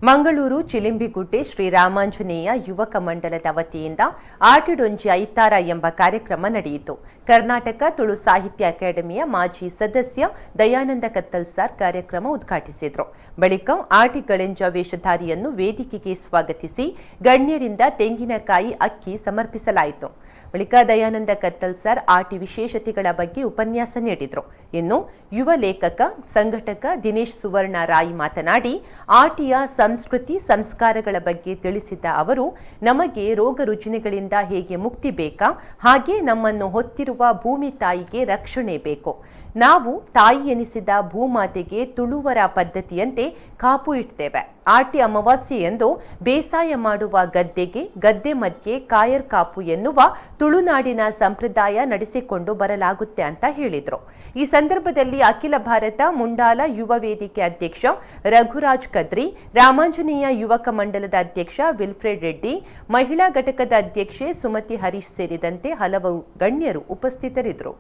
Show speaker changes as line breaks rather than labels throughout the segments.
ಮಂಗಳೂರು ಚಿಲಿಂಬಿಗುಡ್ಡೆ ಶ್ರೀರಾಮಾಂಜನೇಯ ಯುವಕ ಮಂಡಲದ ವತಿಯಿಂದ ಆಟಿಡೊಂಜಿ ಐತಾರ ಎಂಬ ಕಾರ್ಯಕ್ರಮ ನಡೆಯಿತು. ಕರ್ನಾಟಕ ತುಳು ಸಾಹಿತ್ಯ ಅಕಾಡೆಮಿಯ ಮಾಜಿ ಸದಸ್ಯ ದಯಾನಂದ ಕತ್ತಲ್ ಸಾರ್ ಕಾರ್ಯಕ್ರಮ ಉದ್ಘಾಟಿಸಿದರು. ಬಳಿಕ ಆಟಿಗಳೆಂಜ ವೇಷಧಾರಿಯನ್ನು ವೇದಿಕೆಗೆ ಸ್ವಾಗತಿಸಿ ಗಣ್ಯರಿಂದ ತೆಂಗಿನಕಾಯಿ ಅಕ್ಕಿ ಸಮರ್ಪಿಸಲಾಯಿತು. ಬಳಿಕ ದಯಾನಂದ ಕತ್ತಲ್ ಸಾರ್ ಆಟಿ ವಿಶೇಷತೆಗಳ ಬಗ್ಗೆ ಉಪನ್ಯಾಸ ನೀಡಿದರು. ಇನ್ನು ಯುವ ಲೇಖಕ ಸಂಘಟಕ ದಿನೇಶ್ ಸುವರ್ಣ ರಾಯಿ ಮಾತನಾಡಿ ಆಟಿಯ ಸಂಸ್ಕೃತಿ ಸಂಸ್ಕಾರಗಳ ಬಗ್ಗೆ ತಿಳಿಸಿದ ಅವರು, ನಮಗೆ ರೋಗ ರುಜಿನಗಳಿಂದ ಹೇಗೆ ಮುಕ್ತಿ ಬೇಕಾ ಹಾಗೆ ನಮ್ಮನ್ನು ಹೊತ್ತಿರುವ ಭೂಮಿ ತಾಯಿಗೆ ರಕ್ಷಣೆ ಬೇಕು. ನಾವು ತಾಯಿ ಎನಿಸಿದ ಭೂಮಾತೆಗೆ ತುಳುವರ ಪದ್ಧತಿಯಂತೆ ಕಾಪು ಇಡ್ತೇವೆ. ಆಟಿ ಅಮಾವಾಸ್ಯೆಯಂದು ಬೇಸಾಯ ಮಾಡುವ ಗದ್ದೆಗೆ ಗದ್ದೆ ಮಧ್ಯೆ ಕಾಯರ್ ಕಾಪು ಎನ್ನುವ ತುಳುನಾಡಿನ ಸಂಪ್ರದಾಯ ನಡೆಸಿಕೊಂಡು ಬರಲಾಗುತ್ತೆ ಅಂತ ಹೇಳಿದರು. ಈ ಸಂದರ್ಭದಲ್ಲಿ ಅಖಿಲ ಭಾರತ ಮುಂಡಾಲ ಯುವ ವೇದಿಕೆ ಅಧ್ಯಕ್ಷ ರಘುರಾಜ್ ಕದ್ರಿ, ರಾಮಾಂಜನೇಯ ಯುವಕ ಮಂಡಲದ ಅಧ್ಯಕ್ಷ ವಿಲ್ಫ್ರೆಡ್ ರೆಡ್ಡಿ, ಮಹಿಳಾ ಘಟಕದ ಅಧ್ಯಕ್ಷೆ ಸುಮತಿ ಹರೀಶ್ ಸೇರಿದಂತೆ ಹಲವು ಗಣ್ಯರು ಉಪಸ್ಥಿತರಿದ್ದರು.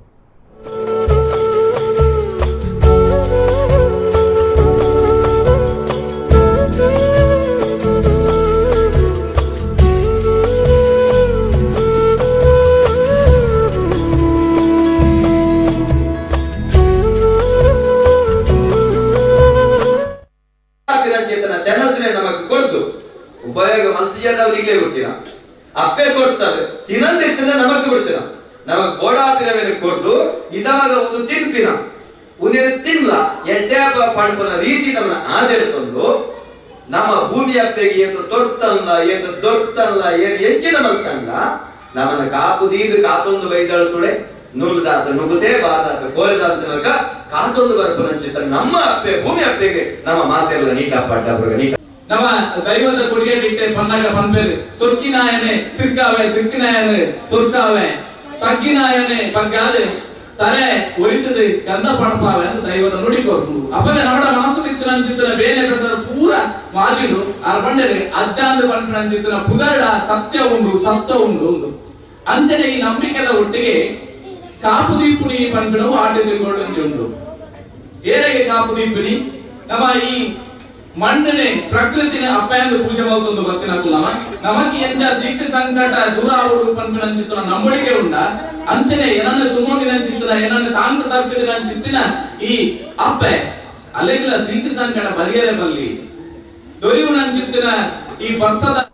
ನಮಗೆ ಕೊಡ್ತು ಉಪಯೋಗ ಮಲ್ತಿಜದವರಿಗೇ ಗೊತ್ತಿಲ್ಲ. ಅಪ್ಪೆ ಕೊಡ್ತವೆ ತಿನ್ನಂದಿರ್ತಿನ ನಮಗ್ ಬಿಡ್ತೀರ. ನಮಗ್ ಗೋಡಾಪಿನ ಮೇಲೆ ಕೊಟ್ಟು ಇದಾಗ ಒಂದು ತಿನ್ಪಿನ ಒಂದೇ ತಿನ್ಲ ಎಡ್ಡೆ ಪಡ್ಕೊಂಡ ರೀತಿ ನಮ್ಮನ್ನ ಆಧರಿಕೊಂಡು ನಮ್ಮ ಭೂಮಿ ಅಪ್ಪೆಗೆ ಏನು ತೊರ್ತಲ್ಲ ಏನು ದೊರ್ತಲ್ಲ ಏನು ಹೆಚ್ಚಿನ ಮಲ್ಕಂಡ ನಮ್ಮನ್ನ ಕಾಪುದೀದು ಕಾತೊಂದು ಬೈದಳು ತುಳೆ ನುಗ್ದಾತ ನುಗ್ಗುದೇ ಬಾದಾತ ಕೋಲ್ದಾತ ಕಾತೊಂದು ಬರ್ಕೊಂಡ ನಮ್ಮ ಅಪ್ಪೆ ಭೂಮಿ ಅಪ್ಪೆಗೆ ನಮ್ಮ ಮಾತೆಲ್ಲ ನೀಟ ಪಡ್ಡ ನೀಟ
ನಮ್ಮ ದೈವದ ಕೊಡುಗೆ ಇಟ್ಟೆ ಪನ್ನಗ ಪನ್ಪೇರು ಸೊಕ್ಕಿನಾಯನೆ ಸಿರ್ಕಾವೆ ಸಿರ್ಕಿನಾಯನೆ ಸುರ್ಕಾವೆ ತಗ್ಗಿನಾಯನೆ ಪಗ್ಗಾದೆ ತಲೆ ಒರಿತದೆ ಗಂಧ ಪಣಪಾವೆ ಅಂತ ದೈವದ ನುಡಿಕೊಟ್ಟು ಅಪ್ಪಗೆ ನಮ್ಮಡ ಮನಸ್ಸು ನಿಂತಿನ ಚಿತ್ರ ಬೇರೆ ಪ್ರಸರ ಪೂರ ಮಾಜಿಡು ಆ ಬಂಡರೆ ಅಜ್ಜಾಂದು ಪಂಪಿನ ಚಿತ್ರ ಪುದಡ ಸತ್ಯ ಉಂಡು ಅಂಚನೆ ಈ ನಂಬಿಕೆದ ಒಟ್ಟಿಗೆ ಕಾಪು ದೀಪುನಿ ಪಂಪಿನವು ಆಟಿಕೊಂಡು ಉಂಟು. ಏರೆಗೆ ಕಾಪು ದೀಪಿನಿ ನಮ್ಮ ಈ ಮಣ್ಣನೆ ಪ್ರಕೃತಿನ ಅಪ್ಪೆಂದು ಪೂಜೆ ಮಾಡ್ಕೊಂಡು ಬರ್ತಿನಕುಲ್ಲಮ ನಮಕ್ಕೆ ಎಂಚ ಸಿಕ್ಕ ಸಂಕಟ ದೂರ ಆವಡು ಪಂಪಿನ ಚಿತ್ರ ನಂಬಳಿಕೆ ಉಂಡ ಅಂಚನೆ ಏನನ್ನ ತುಮೋಡಿನ ಚಿತ್ರ ಏನನ್ನ ತಾಂತ ತಪ್ಪಿದಿನ ಚಿತ್ತಿನ ಈ ಅಪ್ಪೆ ಅಲ್ಲೆಲ್ಲ ಸಿಕ್ಕ ಸಂಕಟ ಬಗೆರೆ ಬಲ್ಲಿ ದೊರೆಯುವ ಚಿತ್ತಿನ ಈ ಬಸ್ಸದ